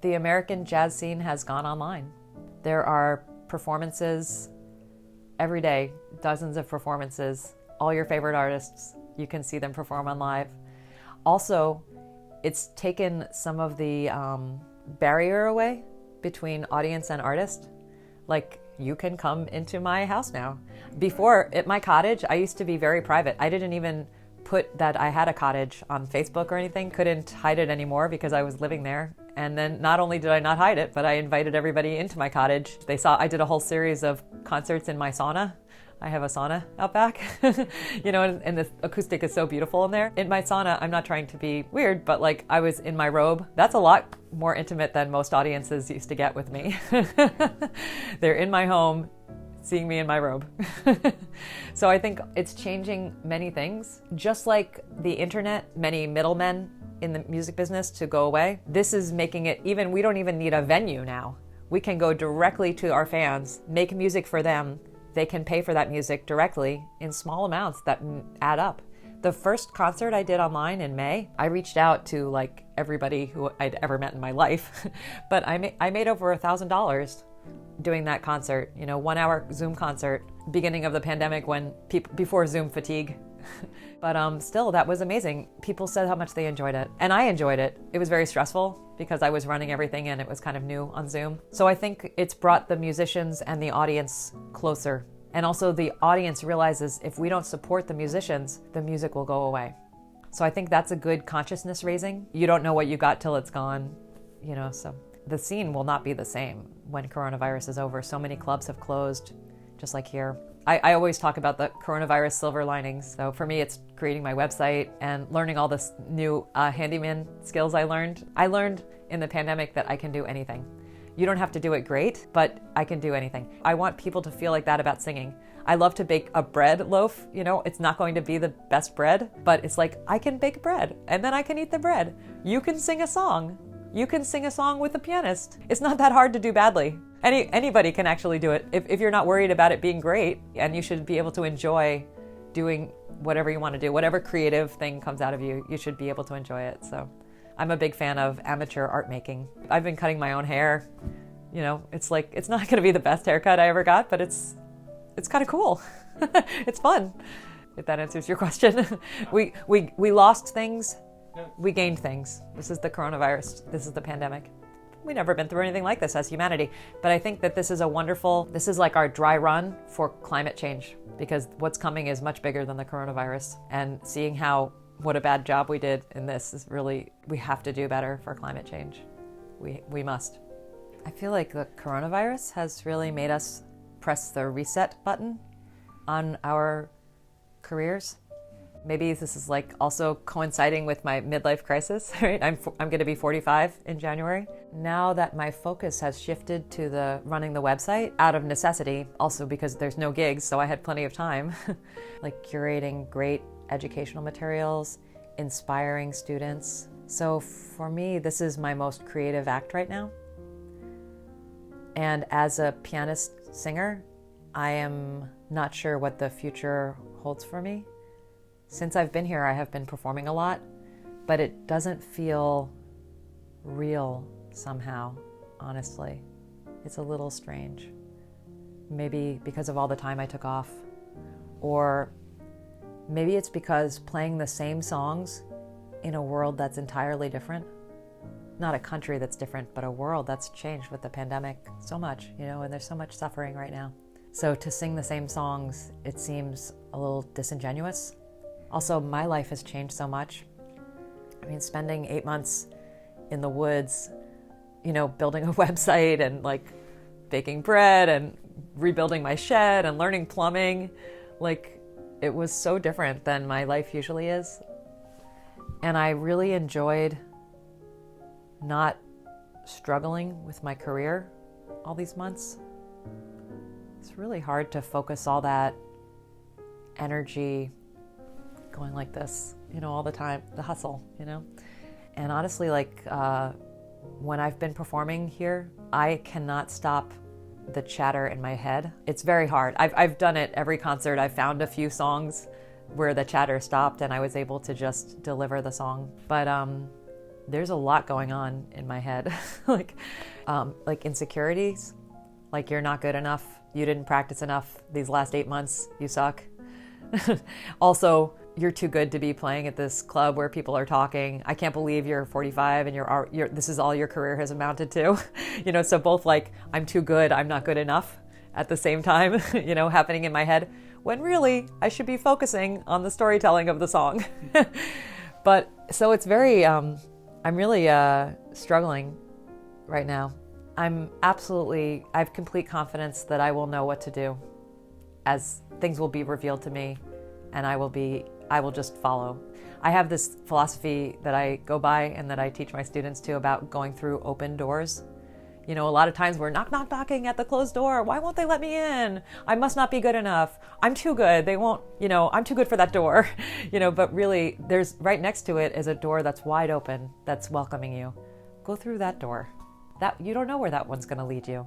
The American jazz scene has gone online. There are performances every day, dozens of performances, all your favorite artists. You can see them perform on live. Also, it's taken some of the barrier away between audience and artist. Like, you can come into my house now. Before, at my cottage, I used to be very private. I didn't even put that I had a cottage on Facebook or anything. Couldn't hide it anymore because I was living there. And then not only did I not hide it, but I invited everybody into my cottage. They saw I did a whole series of concerts in my sauna. I have a sauna out back, you know, and the acoustic is so beautiful in there. In my sauna, I'm not trying to be weird, but like I was in my robe. That's a lot more intimate than most audiences used to get with me. They're in my home, seeing me in my robe. So I think it's changing many things. Just like the internet, many middlemen in the music business to go away. This is making it even, we don't even need a venue now. We can go directly to our fans, make music for them. They can pay for that music directly in small amounts that add up. The first concert I did online in May, I reached out to like everybody who I'd ever met in my life, but I made over $1,000 doing that concert, you know, 1 hour Zoom concert, beginning of the pandemic when before Zoom fatigue. But still, that was amazing. People said how much they enjoyed it. And I enjoyed it. It was very stressful because I was running everything and it was kind of new on Zoom. So I think it's brought the musicians and the audience closer. And also the audience realizes if we don't support the musicians, the music will go away. So I think that's a good consciousness raising. You don't know what you got till it's gone, you know, so the scene will not be the same when coronavirus is over. So many clubs have closed, just like here. I always talk about the coronavirus silver linings. So for me, it's creating my website and learning all this new handyman skills I learned. I learned in the pandemic that I can do anything. You don't have to do it great, but I can do anything. I want people to feel like that about singing. I love to bake a bread loaf. You know, it's not going to be the best bread, but it's like, I can bake bread and then I can eat the bread. You can sing a song. You can sing a song with a pianist. It's not that hard to do badly. Anybody can actually do it if you're not worried about it being great, and you should be able to enjoy doing whatever you want to do. Whatever creative thing comes out of you, you should be able to enjoy it. So I'm a big fan of amateur art making. I've been cutting my own hair. You know, it's like, it's not going to be the best haircut I ever got, but it's kind of cool. It's fun. If that answers your question. We lost things. We gained things. This is the coronavirus. This is the pandemic. We've never been through anything like this as humanity. But I think that this is this is like our dry run for climate change, because what's coming is much bigger than the coronavirus. And seeing what a bad job we did in this is really, we have to do better for climate change. We must. I feel like the coronavirus has really made us press the reset button on our careers. Maybe this is like also coinciding with my midlife crisis, right? I'm going to be 45 in January. Now that my focus has shifted to the running the website out of necessity, also because there's no gigs, so I had plenty of time, like curating great educational materials, inspiring students. So for me, this is my most creative act right now. And as a pianist singer, I am not sure what the future holds for me. Since I've been here, I have been performing a lot, but it doesn't feel real somehow, honestly. It's a little strange. Maybe because of all the time I took off, or maybe it's because playing the same songs in a world that's entirely different. Not a country that's different, but a world that's changed with the pandemic so much, you know, and there's so much suffering right now. So to sing the same songs, it seems a little disingenuous. Also, my life has changed so much. I mean, spending 8 months in the woods, you know, building a website and like baking bread and rebuilding my shed and learning plumbing, like it was so different than my life usually is. And I really enjoyed not struggling with my career all these months. It's really hard to focus all that energy going like this, you know, all the time, the hustle, you know. And honestly, like when I've been performing here, I cannot stop the chatter in my head. It's very hard. I've done it every concert. I've found a few songs where the chatter stopped and I was able to just deliver the song. But there's a lot going on in my head, like insecurities, like you're not good enough, you didn't practice enough these last 8 months, you suck. Also, you're too good to be playing at this club where people are talking. I can't believe you're 45 and you're this is all your career has amounted to. So both like, I'm too good, I'm not good enough at the same time, happening in my head, when really I should be focusing on the storytelling of the song. But so it's very, I'm really struggling right now. I have complete confidence that I will know what to do, as things will be revealed to me, and I will just follow. I have this philosophy that I go by and that I teach my students too about going through open doors. A lot of times we're knocking at the closed door. Why won't they let me in? I must not be good enough. I'm too good. They won't, I'm too good for that door. But really there's right next to it is a door that's wide open, that's welcoming you. Go through that door. That you don't know where that one's going to lead you.